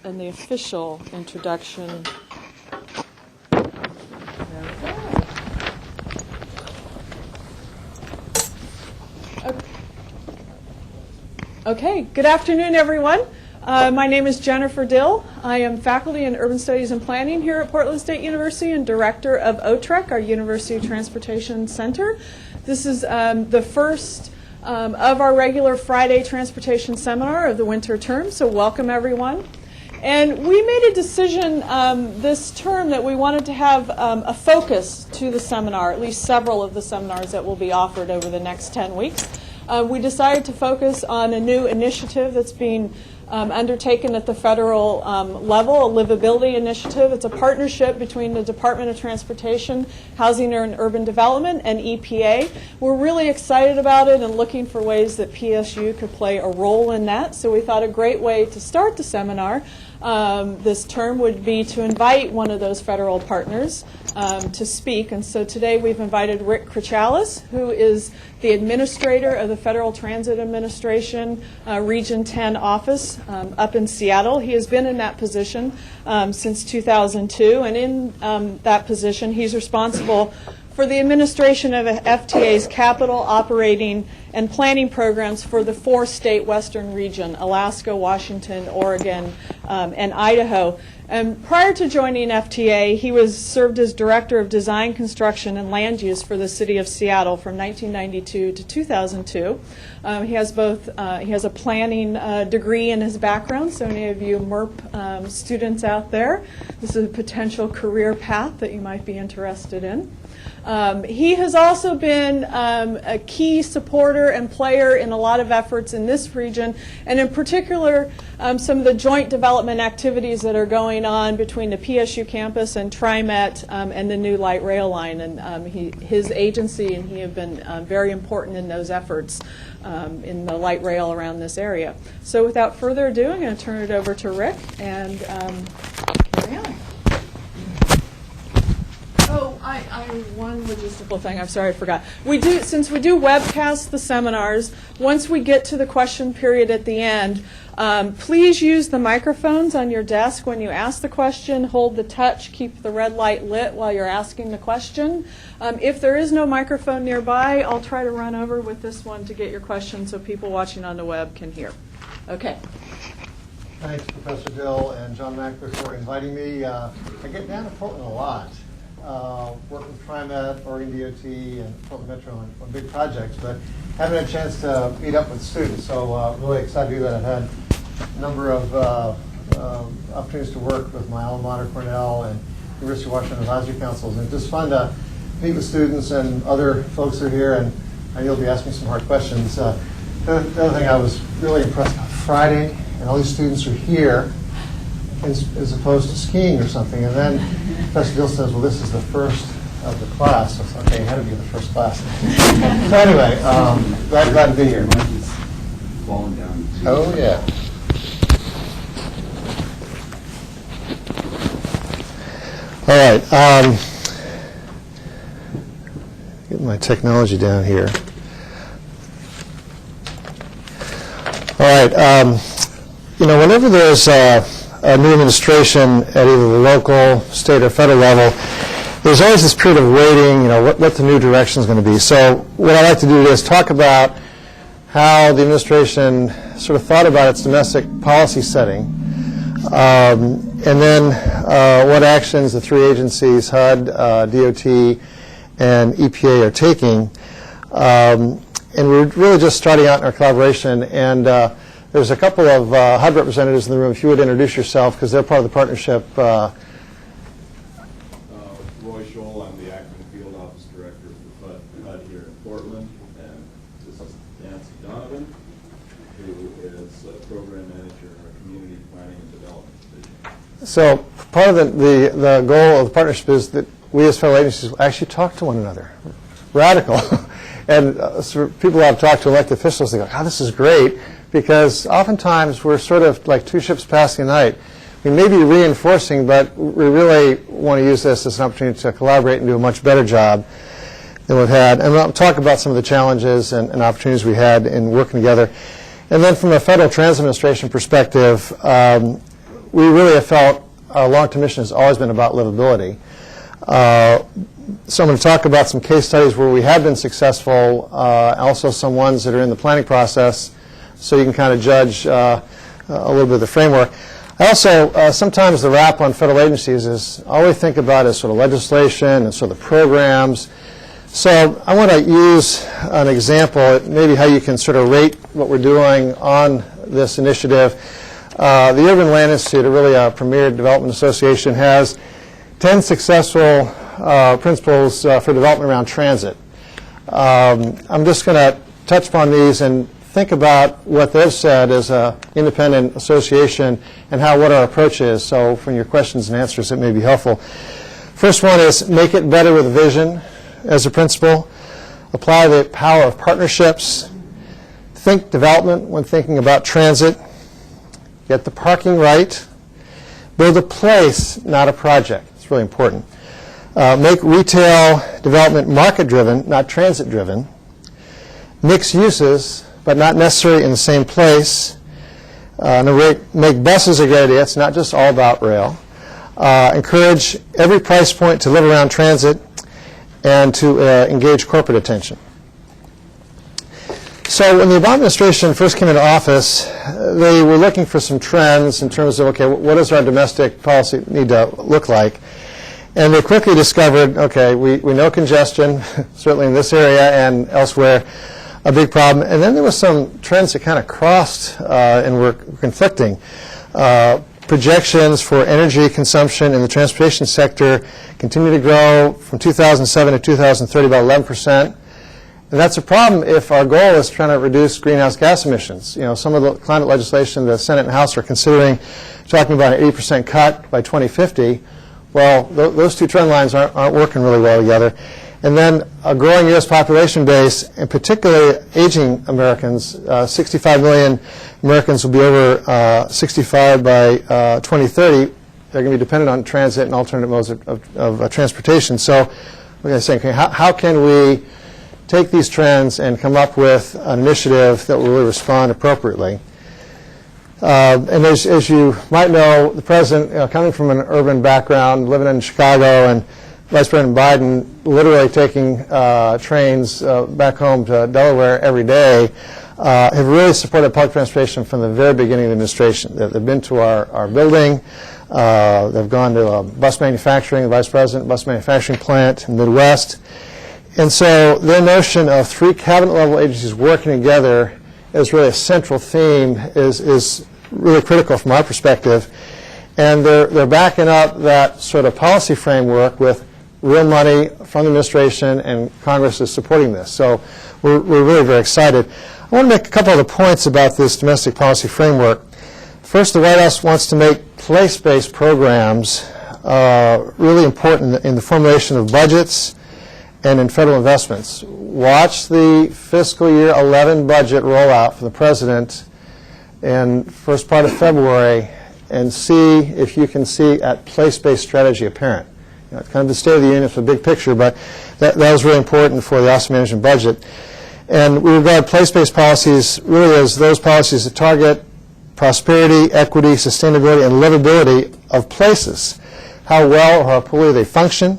in the official introduction. Okay, good afternoon, everyone. My name is Jennifer Dill. I am faculty in Urban Studies and Planning here at Portland State University and director of OTREC, our University Transportation Center. This is the first of our regular Friday transportation seminar of the winter term, so welcome everyone. And we made a decision this term that we wanted to have a focus to the seminar, at least several of the seminars that will be offered over the next 10 weeks. We decided to focus on a new initiative that's being undertaken at the federal level, a Livability initiative. It's a partnership between the Department of Transportation, Housing and Urban Development, and EPA. We're really excited about it and looking for ways that PSU could play a role in that. So we thought a great way to start the seminar this term would be to invite one of those federal partners to speak. And so today we've invited Rick Krochalis, who is the administrator of the Federal Transit Administration Region 10 office up in Seattle. He has been in that position since 2002, and in that position he's responsible for the administration of FTA's capital, operating, and planning programs for the 4-state western region, Alaska, Washington, Oregon, and Idaho. Prior to joining FTA, he served as Director of Design, Construction, and Land Use for the City of Seattle from 1992 to 2002. He has a planning degree in his background, so any of you MERP students out there, this is a potential career path that you might be interested in. He has also been a key supporter and player in a lot of efforts in this region, and in particular some of the joint development activities that are going on between the PSU campus and TriMet and the new light rail line. And his agency and he have been very important in those efforts in the light rail around this area. So without further ado, I'm going to turn it over to Rick and carry on. Oh, one logistical thing. I'm sorry, I forgot. Since we do webcast the seminars, once we get to the question period at the end, please use the microphones on your desk when you ask the question. Hold the touch, keep the red light lit while you're asking the question. If there is no microphone nearby, I'll try to run over with this one to get your question so people watching on the web can hear. Okay. Thanks, Professor Dill and John Mackler, for inviting me. I get down to Portland a lot. Work with TriMet, Oregon DOT, and Portland Metro on big projects, but haven't had a chance to meet up with students. So really excited to do that. I've had a number of opportunities to work with my alma mater, Cornell, and University of Washington advisory councils. And it's just fun to meet with students and other folks who are here, and you'll be asking some hard questions. The other thing I was really impressed on Friday, and all these students are here, as opposed to skiing or something. And then Professor Dill says, well, this is the first of the class. So it's okay, it had to be the first class. So anyway, glad to be here. Oh, yeah. All right. Get my technology down here. All right. Whenever there's a new administration at either the local, state, or federal level, there's always this period of waiting, what the new direction is going to be. So what I like to do is talk about how the administration sort of thought about its domestic policy setting, and then what actions the three agencies, HUD, DOT, and EPA are taking. And we're really just starting out in our collaboration, and there's a couple of HUD representatives in the room. If you would introduce yourself, because they're part of the partnership. Roy Scholl, I'm the acting field office director for HUD here in Portland, and this is Nancy Donovan, who is program manager in our community planning and development division. So part of the goal of the partnership is that we as federal agencies will actually talk to one another. Radical. And so people who have talked to elected officials, they go, oh, this is great. Because oftentimes we're sort of like two ships passing the night. We may be reinforcing, but we really want to use this as an opportunity to collaborate and do a much better job than we've had. And I'll talk about some of the challenges and opportunities we had in working together. And then from a Federal Transit Administration perspective, we really have felt our long-term mission has always been about livability. So I'm going to talk about some case studies where we have been successful, also some ones that are in the planning process, so you can kind of judge a little bit of the framework. I also, sometimes the rap on federal agencies is all we think about is sort of legislation and sort of programs. So I want to use an example, maybe how you can sort of rate what we're doing on this initiative. The Urban Land Institute, a really premier development association, has 10 successful principles for development around transit. I'm just going to touch upon these and think about what they've said as an independent association and what our approach is. So from your questions and answers, it may be helpful. First one is make it better with vision as a principle. Apply the power of partnerships. Think development when thinking about transit. Get the parking right. Build a place, not a project. It's really important. Make retail development market-driven, not transit-driven. Mix uses, but not necessarily in the same place. Make buses a great idea. It's not just all about rail. Encourage every price point to live around transit and to engage corporate attention. So when the Obama administration first came into office, they were looking for some trends in terms of, okay, what does our domestic policy need to look like? And they quickly discovered, okay, we know congestion, certainly in this area and elsewhere, a big problem. And then there were some trends that kind of crossed and were conflicting. Projections for energy consumption in the transportation sector continue to grow from 2007 to 2030 about 11%. And that's a problem if our goal is trying to reduce greenhouse gas emissions. You know, some of the climate legislation the Senate and House are considering talking about an 80% cut by 2050. Well, those two trend lines aren't working really well together. And then a growing U.S. population base, and particularly aging Americans, 65 million Americans will be over 65 by 2030. They're going to be dependent on transit and alternative modes of transportation. So we're going to say, okay, how can we take these trends and come up with an initiative that will really respond appropriately? And as you might know, the president, coming from an urban background, living in Chicago, and Vice President Biden literally taking trains back home to Delaware every day, have really supported public transportation from the very beginning of the administration. They've been to our building. They've gone to bus manufacturing, the Vice President, bus manufacturing plant in the Midwest. And so their notion of three cabinet-level agencies working together as really a central theme is really critical from our perspective. And they're backing up that sort of policy framework with real money from the administration, and Congress is supporting this. So we're really very excited. I want to make a couple other points about this domestic policy framework. First, the White House wants to make place-based programs really important in the formulation of budgets and in federal investments. Watch the fiscal year 11 budget rollout from the president in first part of February and see if you can see that place-based strategy apparent. You know, it's kind of the State of the Union, it's a big picture, but that was really important for the Office of Management Budget. And we regard place-based policies really as those policies that target prosperity, equity, sustainability, and livability of places. How well or how poorly they function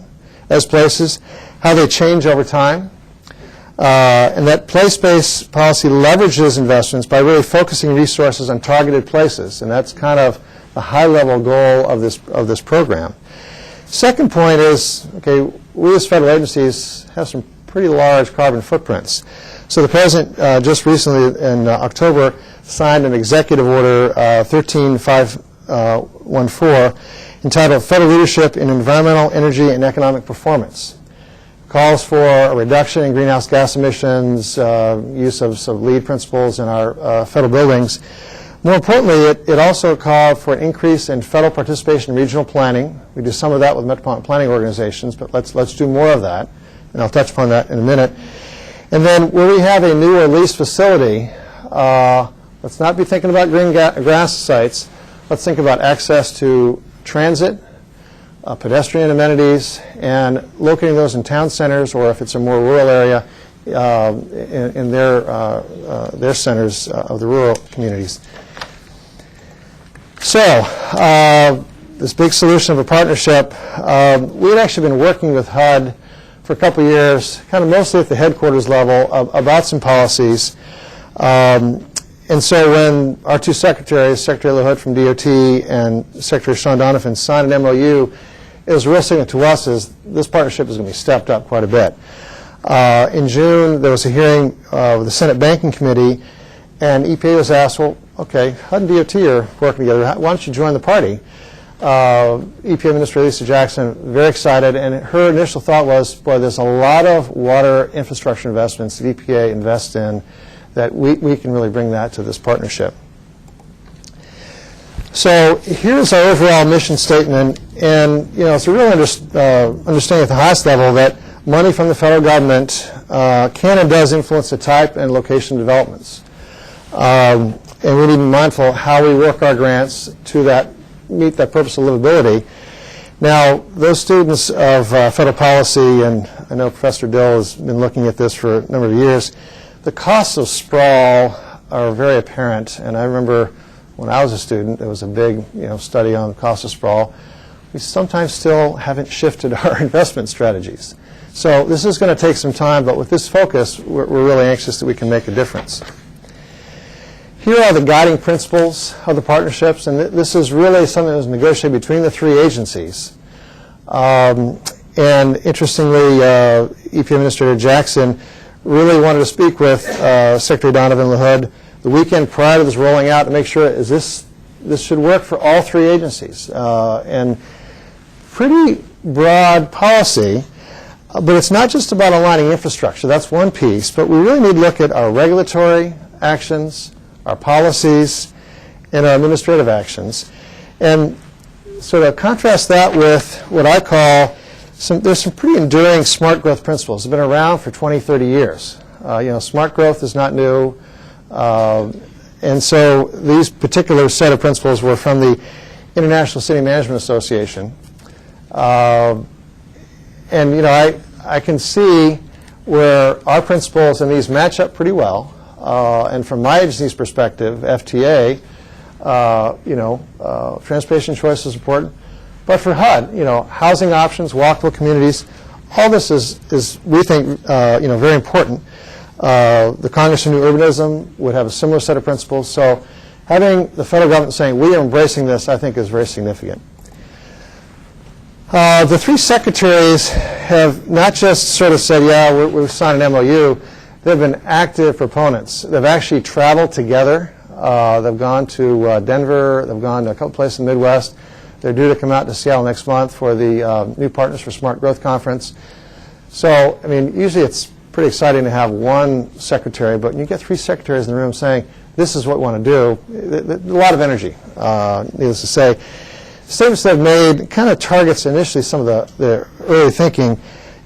as places, how they change over time. And that place-based policy leverages investments by really focusing resources on targeted places, and that's kind of the high-level goal of this program. Second point is, okay, we as federal agencies have some pretty large carbon footprints. So the President just recently in October signed an executive order 13514 entitled Federal Leadership in Environmental, Energy, and Economic Performance. Calls for a reduction in greenhouse gas emissions, use of some LEED principles in our federal buildings. More importantly, it also called for an increase in federal participation in regional planning. We do some of that with metropolitan planning organizations, but let's do more of that, and I'll touch upon that in a minute. And then where we have a new or leased facility, let's not be thinking about green grass sites. Let's think about access to transit, pedestrian amenities, and locating those in town centers, or if it's a more rural area, in their centers of the rural communities. So, this big solution of a partnership, we had actually been working with HUD for a couple of years, kind of mostly at the headquarters level, about some policies. And so when our two secretaries, Secretary LaHood from DOT and Secretary Sean Donovan, signed an MOU, it was a real signal to us is this partnership is going to be stepped up quite a bit. In June, there was a hearing with the Senate Banking Committee, and EPA was asked, well, okay, HUD and DOT are working together. Why don't you join the party? EPA Administrator Lisa Jackson, very excited, and her initial thought was, boy, there's a lot of water infrastructure investments that EPA invests in that we can really bring that to this partnership. So here's our overall mission statement, and it's a real understanding at the highest level that money from the federal government can and does influence the type and location of developments. And we need to be mindful of how we work our grants to meet that purpose of livability. Now, those students of federal policy, and I know Professor Dill has been looking at this for a number of years, the costs of sprawl are very apparent, and I remember when I was a student, there was a big study on the cost of sprawl. We sometimes still haven't shifted our investment strategies. So this is going to take some time, but with this focus, we're really anxious that we can make a difference. Here are the guiding principles of the partnerships, and this is really something that was negotiated between the three agencies. And interestingly, EPA Administrator Jackson really wanted to speak with Secretary Donovan LaHood the weekend prior to this rolling out to make sure this should work for all three agencies. And pretty broad policy, but it's not just about aligning infrastructure. That's one piece, but we really need to look at our regulatory actions, our policies, and our administrative actions. And sort of contrast that with what I call there's some pretty enduring smart growth principles. They've been around for 20, 30 years. Smart growth is not new. And so these particular set of principles were from the International City Management Association. And I can see where our principles and these match up pretty well. And from my agency's perspective, FTA, transportation choice is important. But for HUD, housing options, walkable communities, all this is we think, very important. The Congress of New Urbanism would have a similar set of principles. So having the federal government saying we are embracing this, I think, is very significant. The three secretaries have not just sort of said, yeah, we've signed an MOU. They've been active proponents. They've actually traveled together. They've gone to Denver. They've gone to a couple places in the Midwest. They're due to come out to Seattle next month for the New Partners for Smart Growth Conference. So, usually it's pretty exciting to have one secretary, but when you get three secretaries in the room saying, this is what we want to do, a lot of energy, needless to say. Statements they've made kind of targets initially some of the early thinking.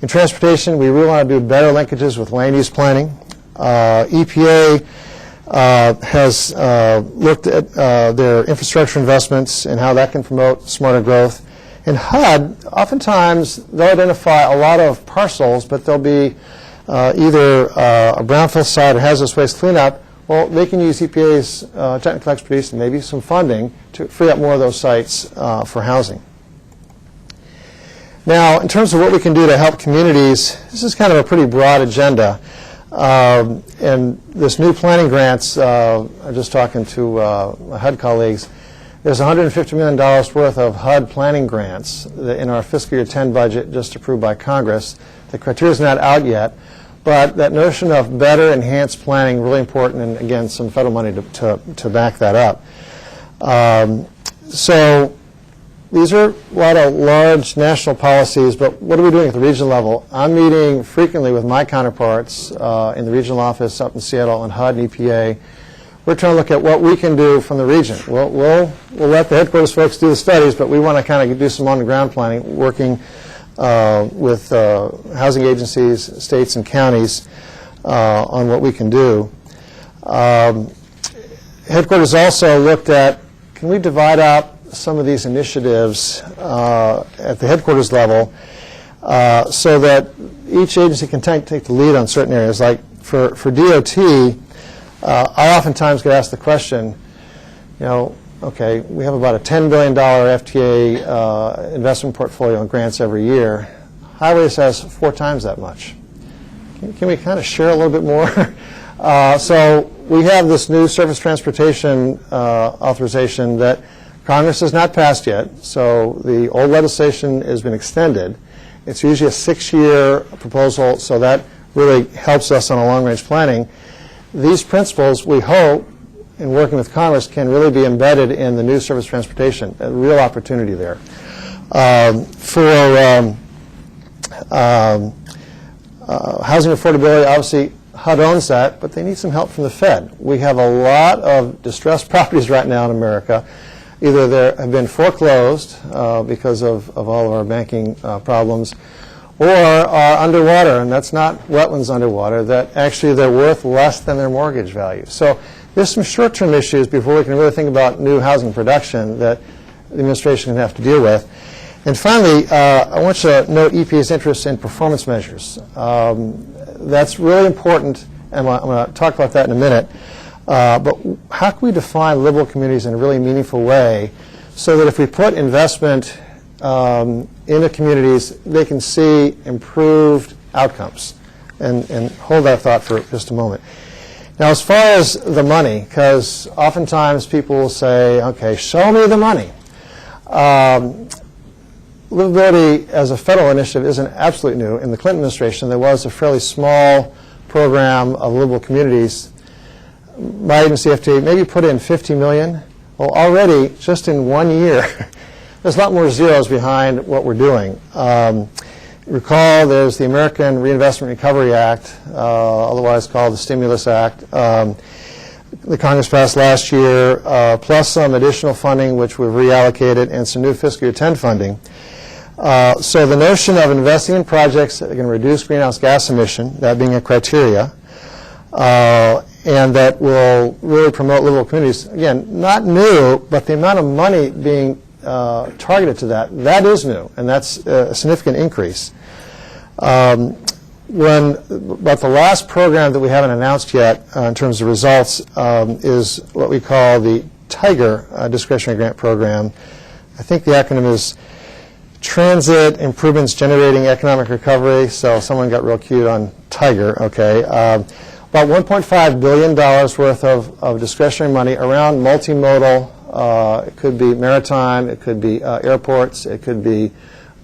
In transportation, we really want to do better linkages with land use planning. EPA has looked at their infrastructure investments and how that can promote smarter growth. In HUD, oftentimes they'll identify a lot of parcels, but there'll be either a brownfield site or hazardous waste cleanup. Well, they can use EPA's technical expertise and maybe some funding to free up more of those sites for housing. Now, in terms of what we can do to help communities, this is kind of a pretty broad agenda. And this new planning grants, I'm just talking to my HUD colleagues, there's $150 million worth of HUD planning grants in our fiscal year 10 budget just approved by Congress. The criteria is not out yet, but that notion of better enhanced planning, really important, and again, some federal money to back that up. So these are a lot of large national policies, but what are we doing at the regional level? I'm meeting frequently with my counterparts in the regional office up in Seattle and HUD and EPA. We're trying to look at what we can do from the region. We'll let the headquarters folks do the studies, but we want to kind of do some on-the-ground planning, working with housing agencies, states, and counties on what we can do. Headquarters also looked at, can we divide up some of these initiatives at the headquarters level so that each agency can take the lead on certain areas. Like for DOT, I oftentimes get asked the question, okay, we have about a $10 billion FTA investment portfolio in grants every year. Highways has 4 times that much. Can we kind of share a little bit more? So we have this new surface transportation authorization that Congress has not passed yet. So the old legislation has been extended. It's usually a 6-year proposal, so that really helps us on a long-range planning. These principles, we hope, in working with Congress, can really be embedded in the new surface transportation, a real opportunity there. Housing affordability, obviously, HUD owns that, but they need some help from the Fed. We have a lot of distressed properties right now in America. Either they have been foreclosed because of all of our banking problems, or are underwater, and that's not wetlands underwater, that actually they're worth less than their mortgage value. So there's some short-term issues before we can really think about new housing production that the administration can have to deal with. And finally, I want you to note EPA's interest in performance measures. That's really important, and I'm going to talk about that in a minute. But how can we define livable communities in a really meaningful way so that if we put investment into communities, they can see improved outcomes? And hold that thought for just a moment. Now, as far as the money, because oftentimes people will say, okay, show me the money. Livability as a federal initiative isn't absolutely new. In the Clinton administration, there was a fairly small program of livable communities. My agency, FTA, maybe put in $50 million. Well, already, just in 1 year, there's a lot more zeros behind what we're doing. Recall, there's the American Reinvestment Recovery Act, otherwise called the Stimulus Act. The Congress passed last year, plus some additional funding, which we've reallocated, and some new fiscal year 10 funding. So the notion of investing in projects that can reduce greenhouse gas emission, that being a criteria, and that will really promote livable communities, again, not new, but the amount of money being targeted to that, that is new, and that's a significant increase. But the last program that we haven't announced yet in terms of results is what we call the TIGER discretionary grant program. I think the acronym is Transit Improvements Generating Economic Recovery, so someone got real cute on TIGER, okay. About $1.5 billion worth of discretionary money around multimodal. It could be maritime, it could be airports, it could be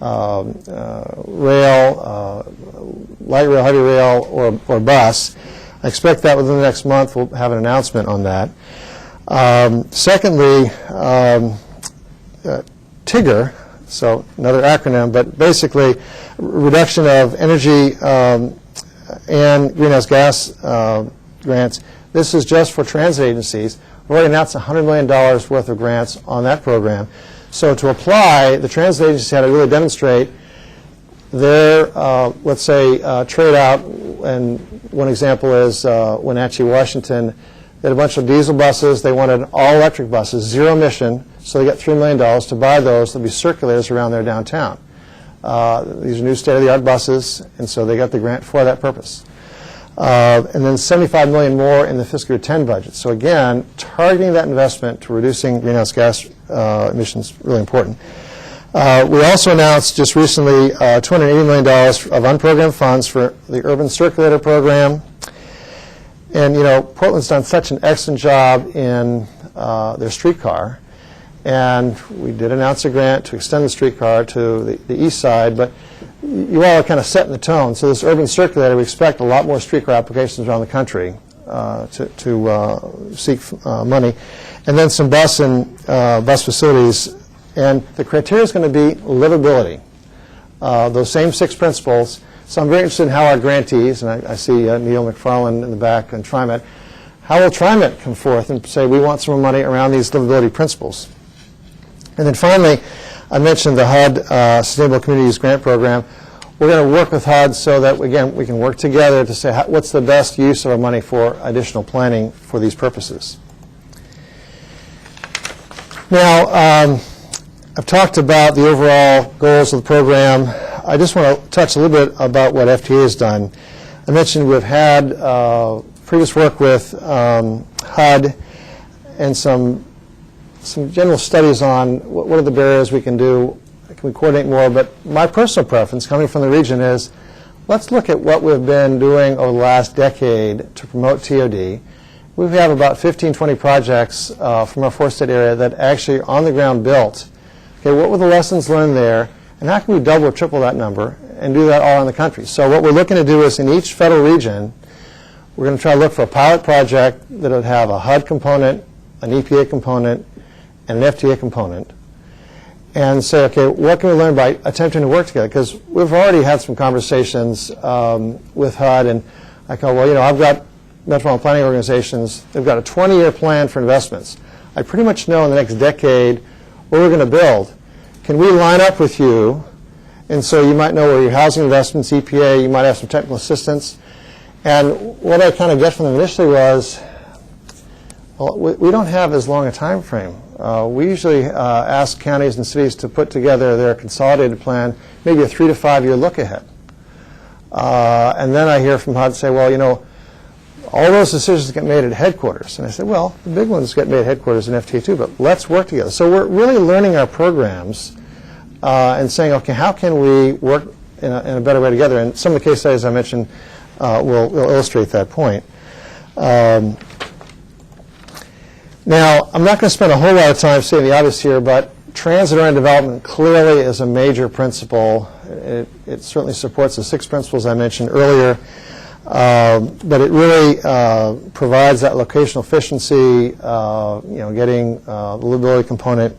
rail, light rail, heavy rail, or bus. I expect that within the next month we'll have an announcement on that. Secondly, TIGER, so another acronym, but basically reduction of energy and greenhouse gas grants. This is just for transit agencies. We've already announced $100 million worth of grants on that program. So to apply, the transit agencies had to really demonstrate their, let's say, trade out, and one example is Wenatchee, Washington. They had a bunch of diesel buses. They wanted all-electric buses, zero emission, so they got $3 million to buy those. There'll be circulators around their downtown. These are new state-of-the-art buses, and so they got the grant for that purpose. And then $75 million more in the fiscal year 10 budget. So again, targeting that investment to reducing greenhouse gas emissions is really important. We also announced just recently $280 million of unprogrammed funds for the Urban Circulator Program. And you know, Portland's done such an excellent job in their streetcar. And we did announce a grant to extend the streetcar to the east side, but you all are kind of setting the tone. So this urban circulator, we expect a lot more streetcar applications around the country to seek money. And then some bus facilities. And the criteria is going to be livability. Those same 6 principles. So I'm very interested in how our grantees, and I see Neil McFarland in the back and TriMet, how will TriMet come forth and say we want some more money around these livability principles? And then finally, I mentioned the HUD Sustainable Communities Grant Program. We're going to work with HUD so that, again, we can work together to say what's the best use of our money for additional planning for these purposes. Now, I've talked about the overall goals of the program. I just want to touch a little bit about what FTA has done. I mentioned we've had previous work with HUD and some some general studies on what are the barriers we can do, can we coordinate more, but my personal preference coming from the region is let's look at what we've been doing over the last decade to promote TOD. We have about 15, 20 projects from our four-state area that actually on the ground built. Okay, what were the lessons learned there, and how can we double or triple that number and do that all in the country? So what we're looking to do is in each federal region, we're going to try to look for a pilot project that would have a HUD component, an EPA component, and an FTA component, and say, okay, what can we learn by attempting to work together? Because we've already had some conversations with HUD, and I go, well, I've got metropolitan planning organizations, they've got a 20-year plan for investments. I pretty much know in the next decade what we're going to build. Can we line up with you? And so you might know where your housing investments, EPA, you might have some technical assistance. And what I kind of get from them initially was, well, we don't have as long a time frame. We usually ask counties and cities to put together their consolidated plan, maybe a 3 to 5 year look ahead. And then I hear from HUD say, well, all those decisions get made at headquarters. And I said, well, the big ones get made at headquarters in FTA too, but let's work together. So we're really learning our programs and saying, okay, how can we work in a better way together? And some of the case studies I mentioned will illustrate that point. Now, I'm not going to spend a whole lot of time saying the obvious here, but transit-oriented development clearly is a major principle. It certainly supports the 6 principles I mentioned earlier, but it really provides that locational efficiency, getting the livability component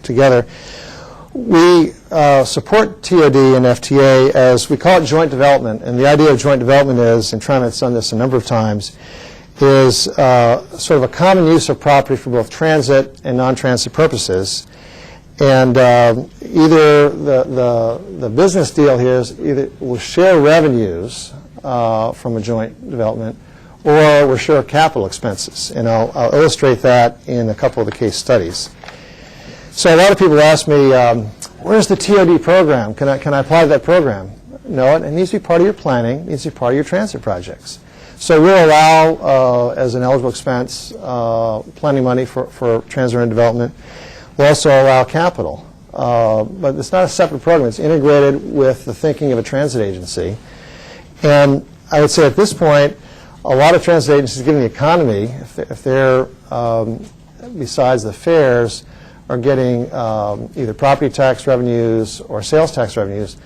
together. We support TOD and FTA as we call it joint development, and the idea of joint development is, and TriMet's done this a number of times, is sort of a common use of property for both transit and non-transit purposes. And either the business deal here is either we'll share revenues from a joint development, or we'll share capital expenses. And I'll illustrate that in a couple of the case studies. So a lot of people ask me, where's the TOD program? Can I apply to that program? No, it needs to be part of your planning. It needs to be part of your transit projects. So we'll allow, as an eligible expense, planning money for transit-oriented development. We'll also allow capital. But it's not a separate program. It's integrated with the thinking of a transit agency. And I would say at this point, a lot of transit agencies, given the economy, if they're, besides the fares, are getting either property tax revenues or sales tax revenues,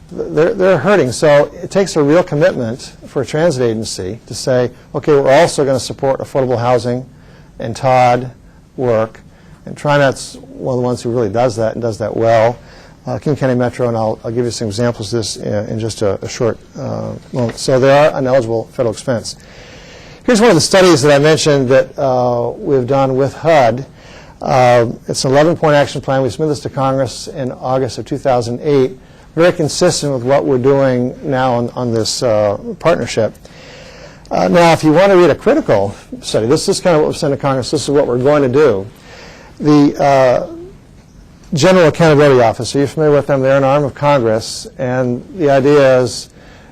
they're hurting. So it takes a real commitment for a transit agency to say, okay, we're also going to support affordable housing and TOD work. And TriMet's one of the ones who really does that and does that well. King County Metro, and I'll give you some examples of this in just a short moment. So they are an eligible federal expense. Here's one of the studies that I mentioned that we've done with HUD. It's an 11-point action plan. We submitted this to Congress in August of 2008. Very consistent with what we're doing now on this partnership. Now, if you want to read a critical study, this is kind of what was sent to Congress. This is what we're going to do. The General Accountability Office, are you familiar with them? They're an arm of Congress, and the idea is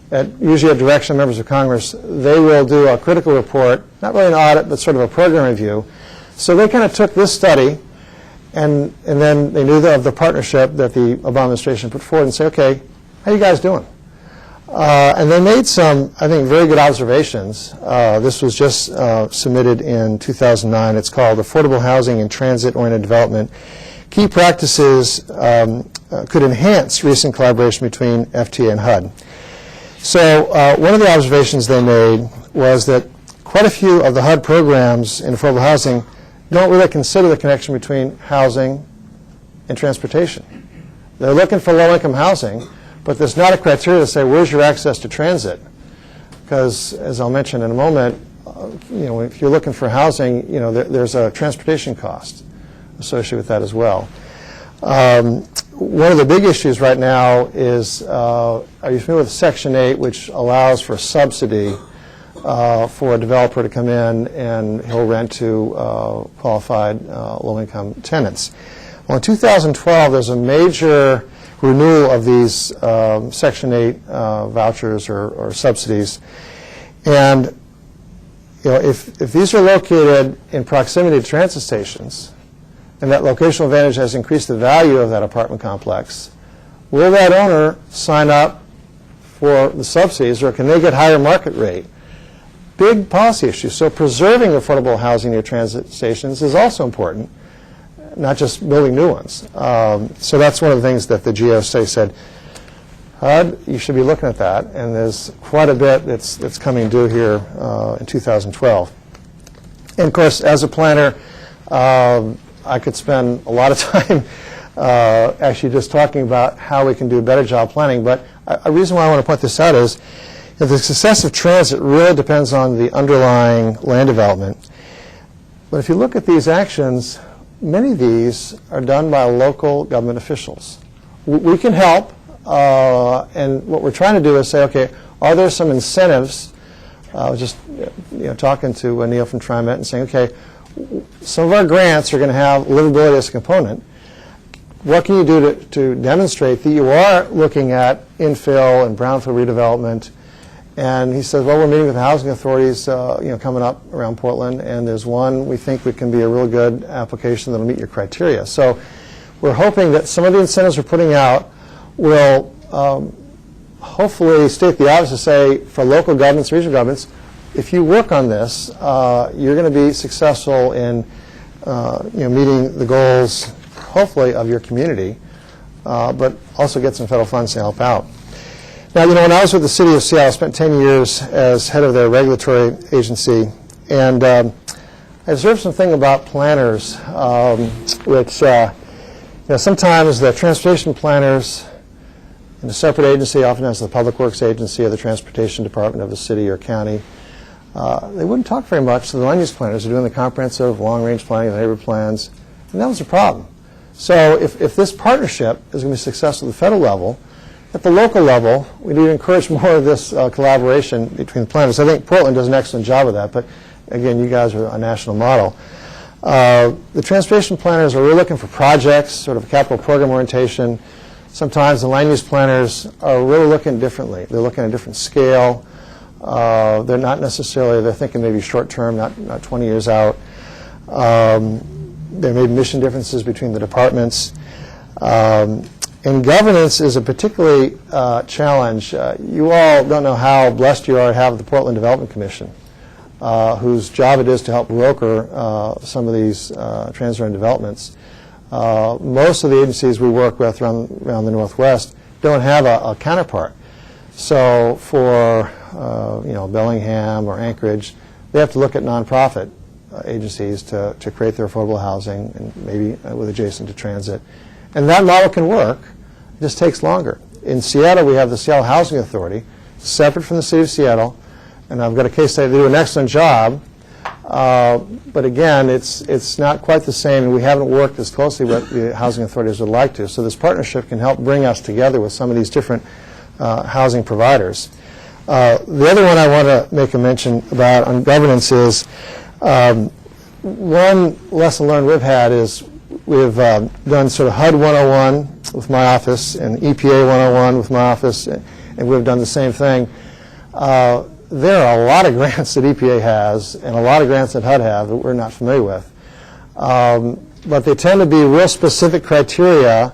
that usually at direction of members of Congress, they will do a critical report, not really an audit, but sort of a program review. So they kind of took this study, and then they knew of the partnership that the Obama administration put forward and say, okay, how you guys doing? And they made some, I think, very good observations. This was just submitted in 2009. It's called Affordable Housing and Transit-Oriented Development. Key practices could enhance recent collaboration between FTA and HUD. So one of the observations they made was that quite a few of the HUD programs in affordable housing don't really consider the connection between housing and transportation. They're looking for low-income housing, but there's not a criteria to say, where's your access to transit? Because, as I'll mention in a moment, if you're looking for housing, there's a transportation cost associated with that as well. One of the big issues right now is, are you familiar with Section 8, which allows for subsidy for a developer to come in and he'll rent to qualified low-income tenants? Well, in 2012, there's a major renewal of these Section 8 vouchers or subsidies. And if these are located in proximity to transit stations, and that locational advantage has increased the value of that apartment complex, will that owner sign up for the subsidies, or can they get higher market rate? Big policy issue. So preserving affordable housing near transit stations is also important, not just building new ones. So that's one of the things that the GO study said, HUD, you should be looking at that, and there's quite a bit that's coming due here in 2012. And of course, as a planner, I could spend a lot of time actually just talking about how we can do a better job planning, but a reason why I want to point this out is that the success of transit really depends on the underlying land development. But if you look at these actions, many of these are done by local government officials. We can help, and what we're trying to do is say, okay, are there some incentives? I was just talking to Neil from TriMet and saying, okay, some of our grants are going to have livability as a component. What can you do to demonstrate that you are looking at infill and brownfield redevelopment? And he says, well, we're meeting with the housing authorities coming up around Portland, and there's one we think can be a real good application that will meet your criteria. So we're hoping that some of the incentives we're putting out will hopefully state the obvious to say, for local governments, regional governments, if you work on this, you're going to be successful in meeting the goals, hopefully, of your community, but also get some federal funds to help out. Now, when I was with the city of Seattle, I spent 10 years as head of their regulatory agency, and I observed something about planners, which sometimes the transportation planners in a separate agency, often as the Public Works Agency or the Transportation Department of the city or county, they wouldn't talk very much to the land use planners who are doing the comprehensive long-range planning and neighborhood plans, and that was a problem. So if this partnership is going to be successful at the federal level, at the local level, we need to encourage more of this collaboration between the planners. I think Portland does an excellent job of that, but again, you guys are a national model. The transportation planners are really looking for projects, sort of a capital program orientation. Sometimes the land use planners are really looking differently. They're looking at a different scale. They're not necessarily, they're thinking maybe short term, not 20 years out. There may be mission differences between the departments. And governance is a particularly challenge. You all don't know how blessed you are to have the Portland Development Commission, whose job it is to help broker some of these transit developments. Most of the agencies we work with around the Northwest don't have a counterpart. So for Bellingham or Anchorage, they have to look at nonprofit agencies to create their affordable housing, and maybe with adjacent to transit. And that model can work. It just takes longer. In Seattle, we have the Seattle Housing Authority, separate from the city of Seattle, and I've got a case study. They do an excellent job, but again, it's not quite the same, and we haven't worked as closely with the housing authorities would like to. So this partnership can help bring us together with some of these different housing providers. The other one I want to make a mention about on governance is one lesson learned we've had is we've done sort of HUD 101 with my office and EPA 101 with my office, and we've done the same thing. There are a lot of grants that EPA has and a lot of grants that HUD have that we're not familiar with. But they tend to be real specific criteria,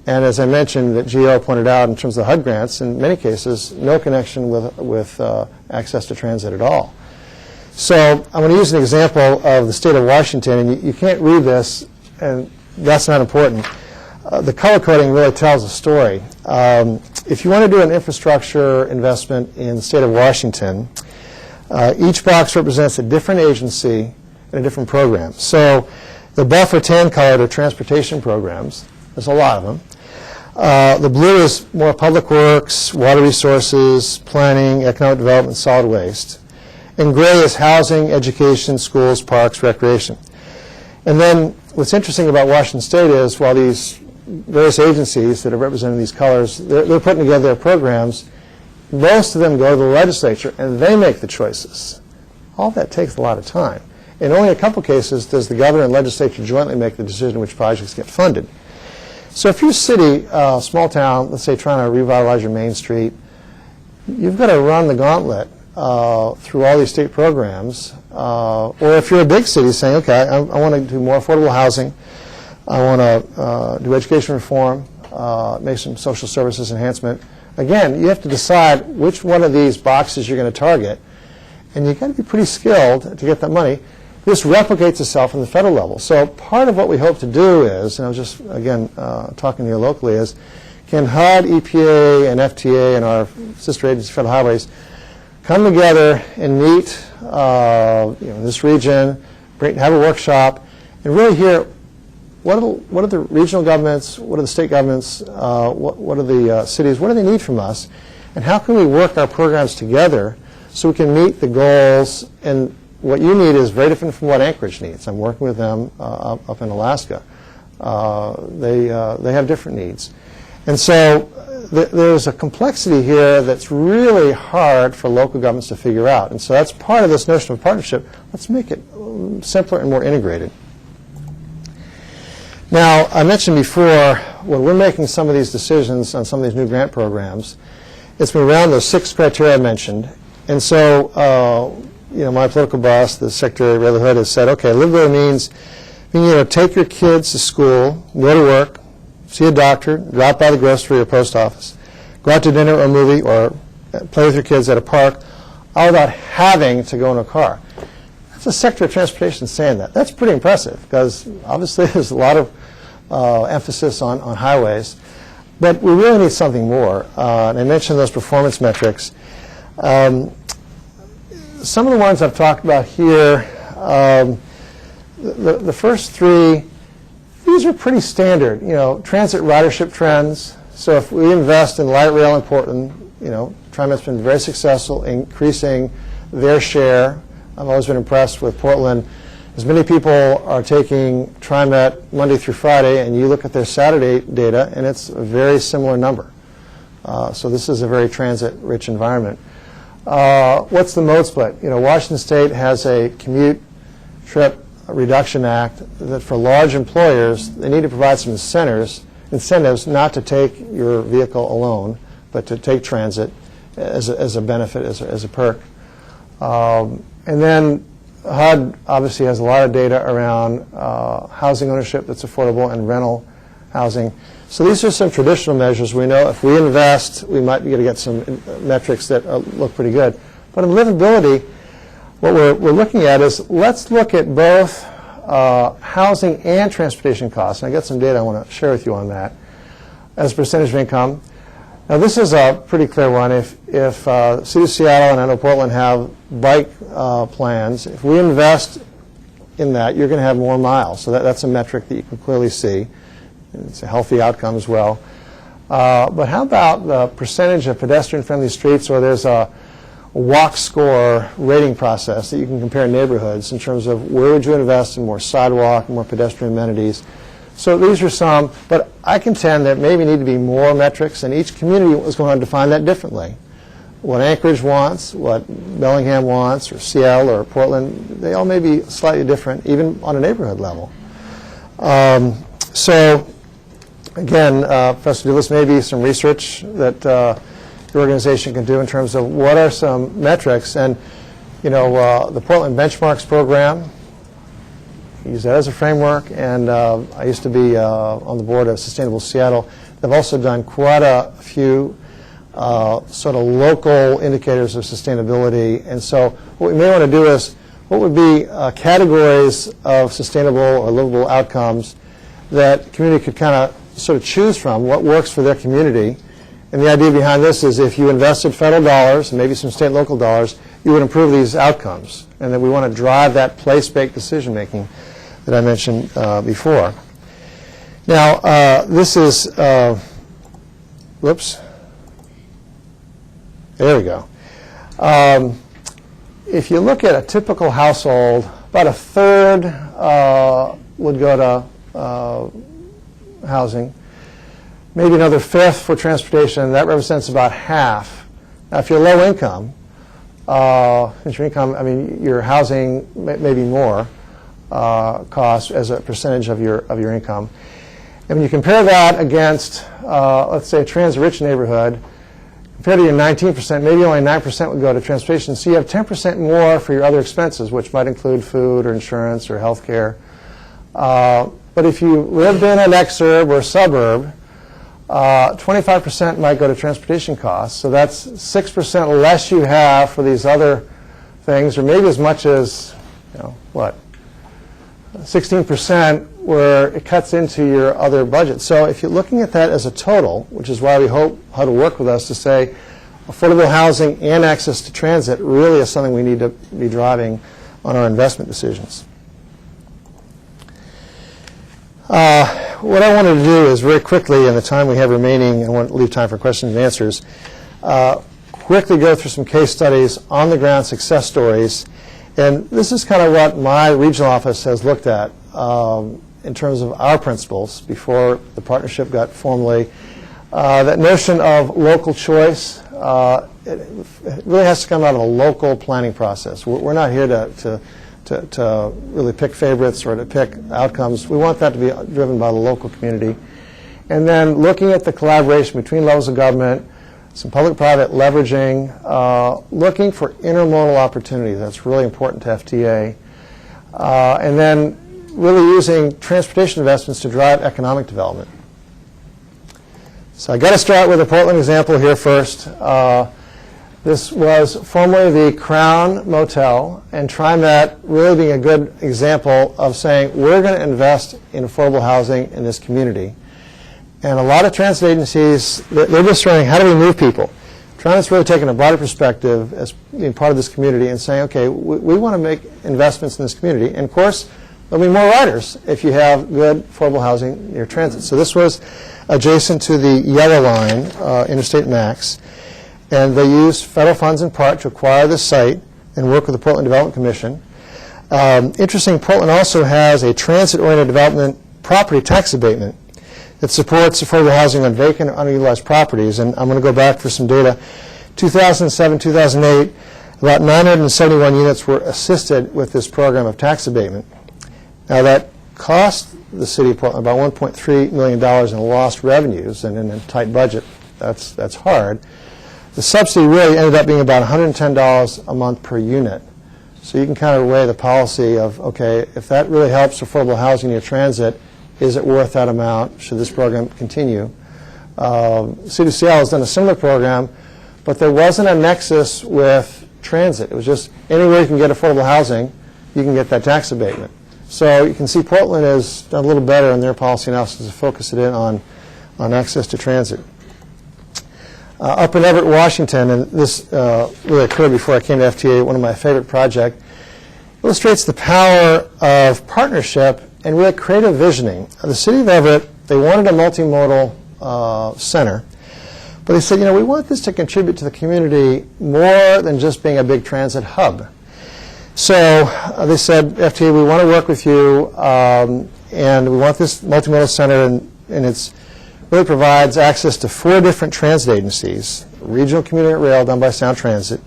and as I mentioned, that GO pointed out in terms of the HUD grants, in many cases, no connection with access to transit at all. So I'm going to use an example of the state of Washington, and you can't read this, and that's not important. The color coding really tells a story. If you want to do an infrastructure investment in the state of Washington, each box represents a different agency and a different program. So the buff or tan colored are transportation programs. There's a lot of them. The blue is more public works, water resources, planning, economic development, solid waste. And gray is housing, education, schools, parks, recreation. And then what's interesting about Washington State is while these various agencies that are representing these colors, they're putting together their programs, most of them go to the legislature and they make the choices. All that takes a lot of time. In only a couple cases does the governor and legislature jointly make the decision which projects get funded. So if you're a city, small town, let's say trying to revitalize your Main Street, you've got to run the gauntlet through all these state programs. Or if you're a big city saying, okay, I want to do more affordable housing, I want to do education reform, make some social services enhancement. Again, you have to decide which one of these boxes you're going to target, and you've got to be pretty skilled to get that money. This replicates itself on the federal level. So part of what we hope to do is, and I was just, again, talking here locally, is can HUD, EPA, and FTA and our sister agency, Federal Highways, come together and meet in this region, have a workshop, and really hear what are the regional governments, what are the state governments, what are the cities, what do they need from us, and how can we work our programs together so we can meet the goals. And what you need is very different from what Anchorage needs. I'm working with them up in Alaska. They have different needs. And so there's a complexity here that's really hard for local governments to figure out. And so that's part of this notion of partnership. Let's make it simpler and more integrated. Now, I mentioned before, when we're making some of these decisions on some of these new grant programs, it's been around those 6 criteria I mentioned. And so, my political boss, the Secretary of the HUD, has said, okay, livability means take your kids to school, go to work, see a doctor, drop by the grocery or post office, go out to dinner or a movie, or play with your kids at a park, all without having to go in a car. That's the Secretary of Transportation saying that. That's pretty impressive, because obviously there's a lot of emphasis on highways. But we really need something more. And I mentioned those performance metrics. Some of the ones I've talked about here, the first 3, these are pretty standard. Transit ridership trends. So if we invest in light rail in Portland, TriMet's been very successful in increasing their share. I've always been impressed with Portland. As many people are taking TriMet Monday through Friday, and you look at their Saturday data, and it's a very similar number. So this is a very transit-rich environment. What's the mode split? Washington State has a commute trip reduction act that for large employers, they need to provide some incentives not to take your vehicle alone, but to take transit as a benefit, as a perk. And then HUD obviously has a lot of data around housing ownership that's affordable and rental housing. So these are some traditional measures. We know if we invest, we might be able to get some metrics that look pretty good. But in livability, what we're looking at is let's look at both housing and transportation costs. And I got some data I want to share with you on that as a percentage of income. Now this is a pretty clear one. If City of Seattle and I know Portland have bike plans, if we invest in that, you're going to have more miles. So that's a metric that you can clearly see. It's a healthy outcome as well. But how about the percentage of pedestrian-friendly streets, or there's a walk score rating process that you can compare neighborhoods in terms of where would you invest in more sidewalk, more pedestrian amenities. So these are some, but I contend that maybe need to be more metrics, and each community is going to define that differently. What Anchorage wants, what Bellingham wants, or Seattle or Portland, they all may be slightly different, even on a neighborhood level. So again, Professor Dulles, maybe some research that your organization can do in terms of what are some metrics. And the Portland Benchmarks program, use that as a framework, and I used to be on the board of Sustainable Seattle. They've also done quite a few sort of local indicators of sustainability. And so what we may want to do is, what would be categories of sustainable or livable outcomes that community could kind of sort of choose from, what works for their community. And the idea behind this is if you invested federal dollars and maybe some state and local dollars, you would improve these outcomes. And that we want to drive that place-based decision making that I mentioned before. Now, this is, whoops, there we go. If you look at a typical household, about a third would go to housing, maybe another fifth for transportation. That represents about half. Now, if you're low income, since your income, I mean, your housing may be more cost as a percentage of your income. And when you compare that against, let's say, a transit-rich neighborhood, compared to your 19%, maybe only 9% would go to transportation. So you have 10% more for your other expenses, which might include food or insurance or health care. But if you lived in an exurb or suburb, 25% might go to transportation costs. So that's 6% less you have for these other things, or maybe as much as, 16% where it cuts into your other budget. So if you're looking at that as a total, which is why we hope HUD will work with us to say affordable housing and access to transit really is something we need to be driving on our investment decisions. What I wanted to do is very quickly, in the time we have remaining, and I want to leave time for questions and answers, quickly go through some case studies, on-the-ground success stories. And this is kind of what my regional office has looked at in terms of our principles before the partnership got formally. That notion of local choice, it really has to come out of a local planning process. We're not here to really pick favorites or to pick outcomes. We want that to be driven by the local community. And then looking at the collaboration between levels of government, some public-private leveraging, looking for intermodal opportunities. That's really important to FTA. And then really using transportation investments to drive economic development. So I got to start with a Portland example here first. This was formerly the Crown Motel, and TriMet really being a good example of saying we're going to invest in affordable housing in this community. And a lot of transit agencies, they're just saying, how do we move people? TriMet's really taking a broader perspective as being part of this community and saying, okay, we want to make investments in this community. And of course, there'll be more riders if you have good affordable housing near transit. So this was adjacent to the Yellow Line, Interstate Max. And they used federal funds in part to acquire this site and work with the Portland Development Commission. Interesting, Portland also has a transit-oriented development property tax abatement that supports affordable housing on vacant or underutilized properties. And I'm going to go back for some data. 2007, 2008, about 971 units were assisted with this program of tax abatement. Now that cost the city of Portland about $1.3 million in lost revenues, and in a tight budget, that's hard. The subsidy really ended up being about $110 a month per unit. So you can kind of weigh the policy of, okay, if that really helps affordable housing near transit, is it worth that amount? Should this program continue? City of Seattle has done a similar program, but there wasn't a nexus with transit. It was just anywhere you can get affordable housing, you can get that tax abatement. So you can see Portland has done a little better in their policy analysis to focus it in on access to transit. Up in Everett, Washington, and this really occurred before I came to FTA, one of my favorite projects, illustrates the power of partnership and really creative visioning. The city of Everett, they wanted a multimodal center, but they said, we want this to contribute to the community more than just being a big transit hub. So they said, FTA, we want to work with you, and we want this multimodal center, and it's really provides access to 4 different transit agencies: Regional Commuter Rail done by Sound Transit,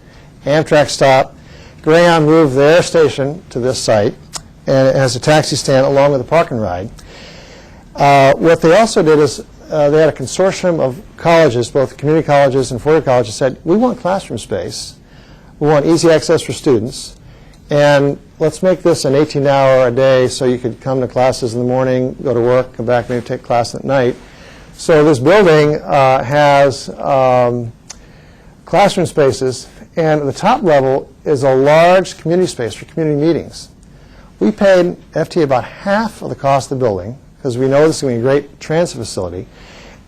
Amtrak stop, Greyhound moved their station to this site, and it has a taxi stand along with a park and ride. What they also did is they had a consortium of colleges, both community colleges and four-year colleges, said, we want classroom space, we want easy access for students, and let's make this an 18-hour a day so you could come to classes in the morning, go to work, come back, maybe take class at night. So this building has classroom spaces, and at the top level is a large community space for community meetings. We paid FTA about half of the cost of the building because we know this is going to be a great transit facility.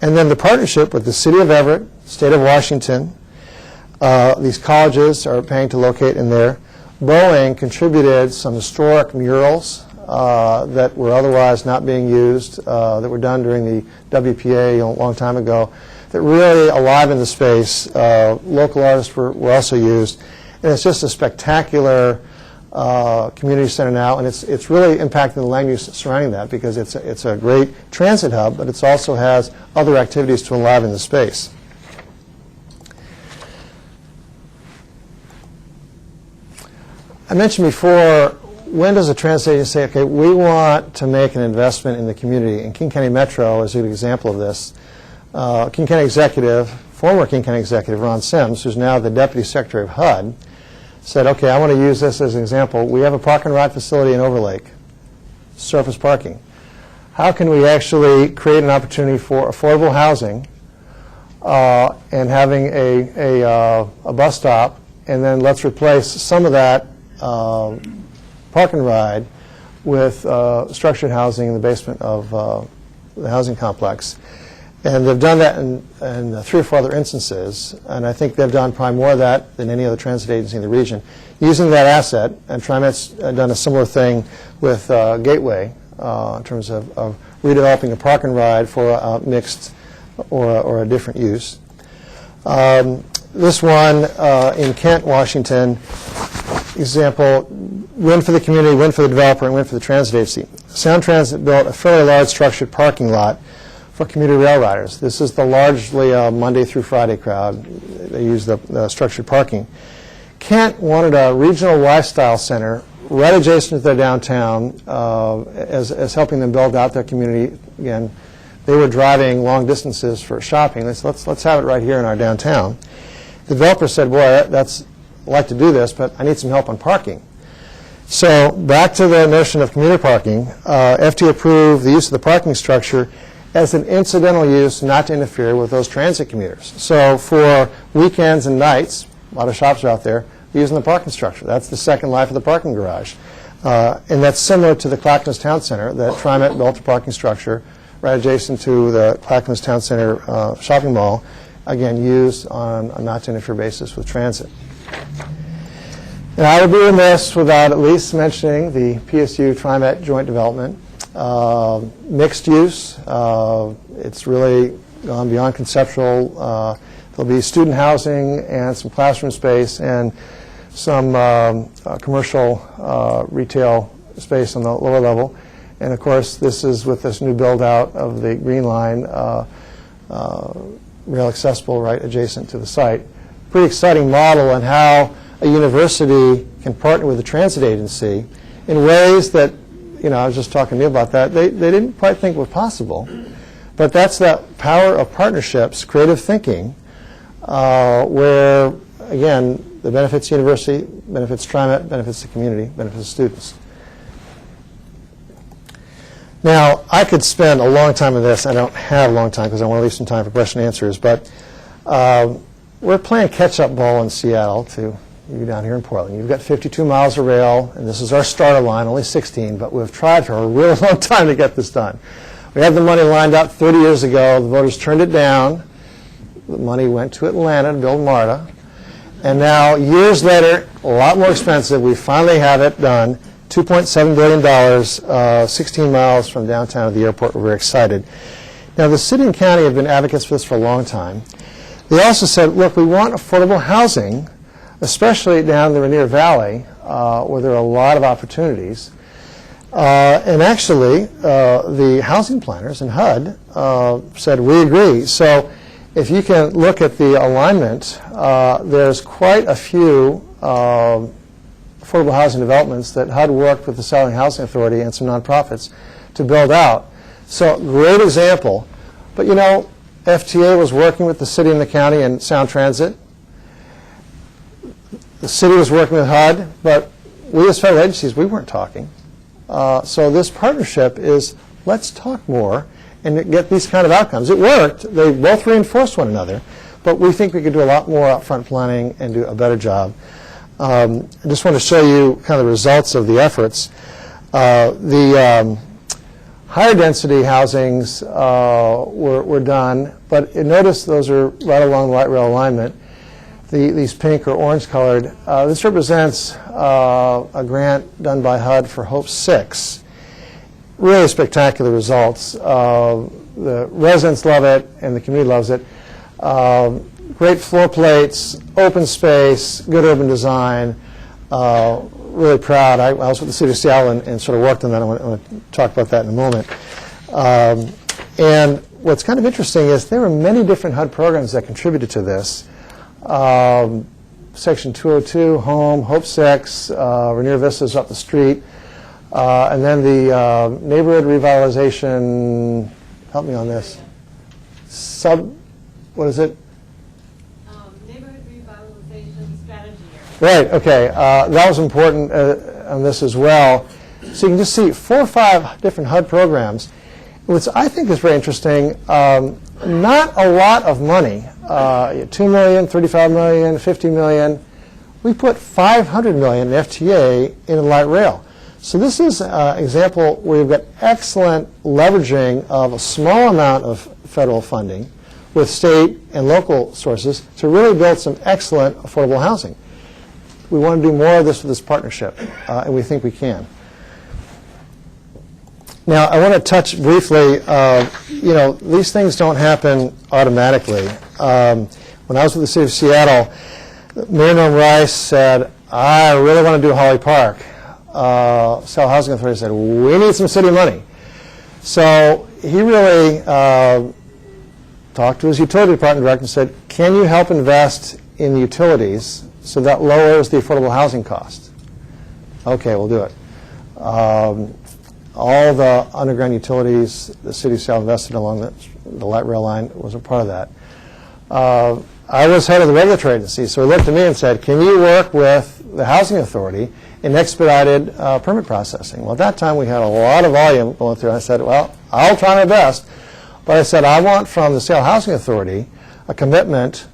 And then the partnership with the City of Everett, State of Washington, these colleges are paying to locate in there. Boeing contributed some historic murals that were otherwise not being used, that were done during the WPA a long time ago, that really alivened the space. Local artists were also used. And it's just a spectacular community center now, and it's really impacting the land use surrounding that because it's a great transit hub, but it also has other activities to enliven the space. I mentioned before, when does a transit agency say, okay, we want to make an investment in the community? And King County Metro is a good example of this. King County executive, former King County executive Ron Sims, who's now the Deputy Secretary of HUD, said, okay, I want to use this as an example. We have a park and ride facility in Overlake, surface parking. how can we actually create an opportunity for affordable housing and having a bus stop, and then let's replace some of that park and ride with structured housing in the basement of the housing complex. And they've done that in 3 or 4 other instances, and I think they've done probably more of that than any other transit agency in the region. Using that asset, and TriMet's done a similar thing with Gateway in terms of redeveloping a park and ride for a mixed or a different use. This one in Kent, Washington, example, win for the community, win for the developer, and win for the transit agency. Sound Transit built a fairly large structured parking lot for commuter rail riders. This is the largely Monday through Friday crowd. They use the structured parking. Kent wanted a regional lifestyle center right adjacent to their downtown as helping them build out their community. Again, they were driving long distances for shopping. They said, let's have it right here in our downtown. The developer said, boy, I'd like to do this, but I need some help on parking. So back to the notion of commuter parking, FTA approved the use of the parking structure as an incidental use not to interfere with those transit commuters. So for weekends and nights, a lot of shops are out there using the parking structure. That's the second life of the parking garage. And that's similar to the Clackamas Town Center, that TriMet built a parking structure right adjacent to the Clackamas Town Center shopping mall, again, used on a not to interfere basis with transit. And I would be remiss without at least mentioning the PSU TriMet joint development. Mixed use, it's really gone beyond conceptual. There'll be student housing and some classroom space and some commercial retail space on the lower level. And of course, this is with this new build out of the Green Line, rail accessible right adjacent to the site. Pretty exciting model on how a university can partner with a transit agency in ways that, I was just talking to you about that, they didn't quite think were possible. But that's that power of partnerships, creative thinking, where, again, the benefits the university, benefits TriMet, benefits the community, benefits the students. Now, I could spend a long time on this. I don't have a long time because I want to leave some time for question and answers. But we're playing catch-up ball in Seattle to you down here in Portland. You've got 52 miles of rail, and this is our starter line, only 16, but we've tried for a really long time to get this done. We had the money lined up 30 years ago. The voters turned it down. The money went to Atlanta to build MARTA. And now, years later, a lot more expensive, we finally have it done. $2.7 billion, 16 miles from downtown to the airport. We're very excited. Now, the city and county have been advocates for this for a long time. They also said, look, we want affordable housing, especially down the Rainier Valley, where there are a lot of opportunities. And actually, the housing planners and HUD said, we agree. So if you can look at the alignment, there's quite a few affordable housing developments that HUD worked with the Southern Housing Authority and some nonprofits to build out. So great example. But FTA was working with the city and the county and Sound Transit. The city was working with HUD, but we as federal agencies, we weren't talking. So this partnership is, let's talk more and get these kind of outcomes. It worked. They both reinforced one another, but we think we could do a lot more upfront planning and do a better job. I just want to show you kind of the results of the efforts. The higher density housings were done, but notice those are right along the light rail alignment. These pink or orange colored. This represents a grant done by HUD for Hope 6. Really spectacular results. The residents love it and the community loves it. Great floor plates, open space, good urban design. Really proud. I was with the city of Seattle and sort of worked on that. I want to talk about that in a moment. And what's kind of interesting is there were many different HUD programs that contributed to this. Section 202, Home, Hope 6, Rainier Vistas up the street, and then the neighborhood revitalization, help me on this, what is it? Neighborhood revitalization strategy area. Right, okay, that was important on this as well. So you can just see 4 or 5 different HUD programs, Which I think is very interesting. Not a lot of money, $2 million, $35 million, $50 million. We put $500 million in FTA in light rail. So this is an example where you've got excellent leveraging of a small amount of federal funding with state and local sources to really build some excellent affordable housing. We want to do more of this with this partnership, and we think we can. Now, I want to touch briefly, these things don't happen automatically. When I was with the City of Seattle, Mayor Norm Rice said, I really want to do Holly Park. Seattle Housing Authority said, we need some city money. So he really talked to his utility department director and said, can you help invest in the utilities so that lowers the affordable housing cost? Okay, we'll do it. All the underground utilities the city of Seattle invested along the light rail line was a part of that. I was head of the regulatory agency, so he looked at me and said, can you work with the housing authority in expedited permit processing? Well, at that time we had a lot of volume going through. I said, well, I'll try my best. But I said, I want from the Seattle Housing Authority a commitment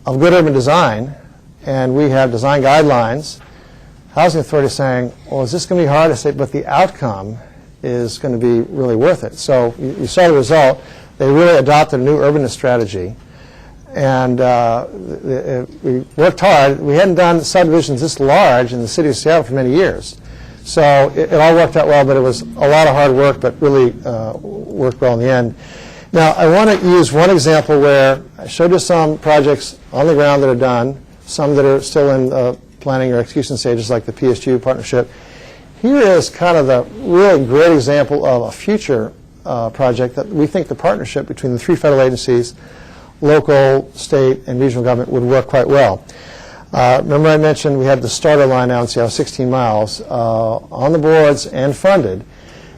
of good urban design, and we have design guidelines. Housing Authority saying, well, is this going to be hard? I say, but the outcome is going to be really worth it. So you saw the result. They really adopted a new urbanist strategy. And we worked hard. We hadn't done subdivisions this large in the city of Seattle for many years. So it all worked out well, but it was a lot of hard work, but really worked well in the end. Now, I want to use one example where I showed you some projects on the ground that are done, some that are still in planning or execution stages, like the PSTU Partnership. Here is kind of the really great example of a future project that we think the partnership between the three federal agencies, local, state, and regional government would work quite well. Remember I mentioned we had the starter line out in Seattle, 16 miles, on the boards and funded.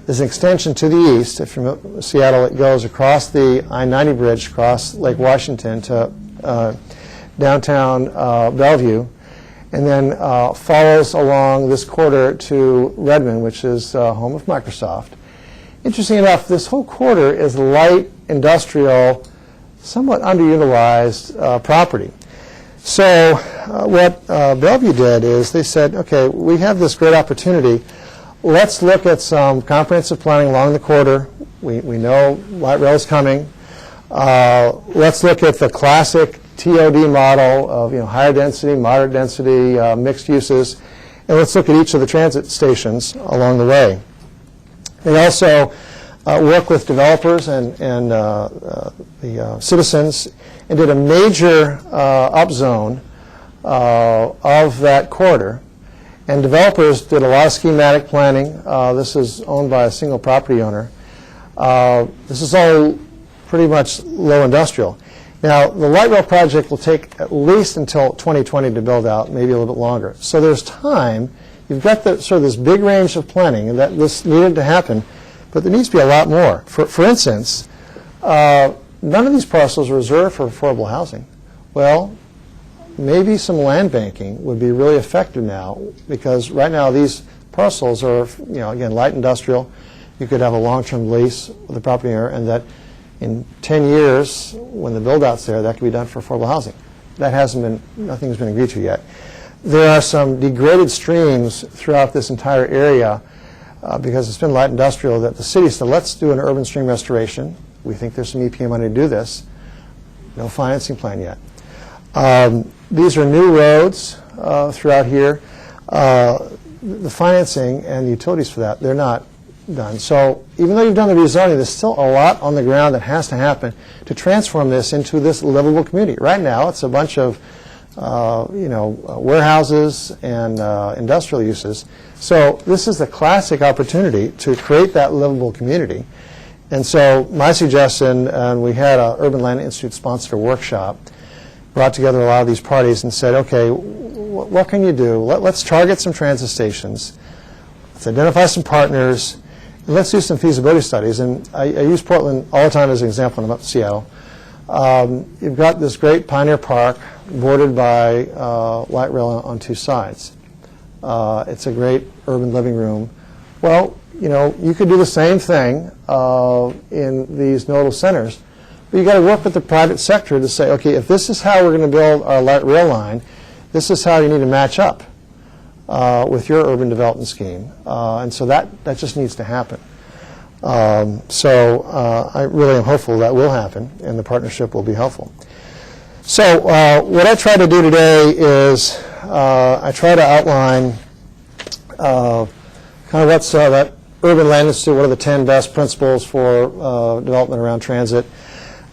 There's an extension to the east. If you're from Seattle, it goes across the I-90 bridge, across Lake Washington to downtown Bellevue, and then follows along this corridor to Redmond, which is home of Microsoft. Interesting enough, this whole corridor is light industrial, somewhat underutilized property. So what Bellevue did is they said, okay, we have this great opportunity. Let's look at some comprehensive planning along the corridor. We know light rail is coming. Let's look at the classic TOD model of higher density, moderate density, mixed uses, and let's look at each of the transit stations along the way. They also work with developers and the citizens and did a major upzone of that corridor. And developers did a lot of schematic planning. This is owned by a single property owner. This is all pretty much low industrial. Now, the light rail project will take at least until 2020 to build out, maybe a little bit longer. So there's time. You've got sort of this big range of planning, and that this needed to happen, but there needs to be a lot more. For instance, none of these parcels are reserved for affordable housing. Well, maybe some land banking would be really effective now, because right now these parcels are, again, light industrial. You could have a long-term lease with the property owner, and that in 10 years, when the build-out's there, that could be done for affordable housing. That nothing's been agreed to yet. There are some degraded streams throughout this entire area because it's been light industrial that the city said, let's do an urban stream restoration. We think there's some EPA money to do this. No financing plan yet. These are new roads throughout here. The financing and the utilities for that, they're not done. So even though you've done the rezoning, there's still a lot on the ground that has to happen to transform this into this livable community. Right now, it's a bunch of warehouses and industrial uses. So this is the classic opportunity to create that livable community. And so my suggestion, and we had an Urban Land Institute sponsored a workshop, brought together a lot of these parties and said, okay, what can you do? Let's target some transit stations. Let's identify some partners. And let's do some feasibility studies. And I use Portland all the time as an example when I'm up in Seattle. You've got this great Pioneer Park bordered by light rail on two sides. It's a great urban living room Well, you could do the same thing in these nodal centers, but you got to work with the private sector to say, okay, if this is how we're going to build our light rail line, this is how you need to match up with your urban development scheme, and so that just needs to happen. I really am hopeful that will happen, and the partnership will be helpful. So what I try to do today is I try to outline kind of what's that Urban Land Institute, what are the 10 best principles for development around transit.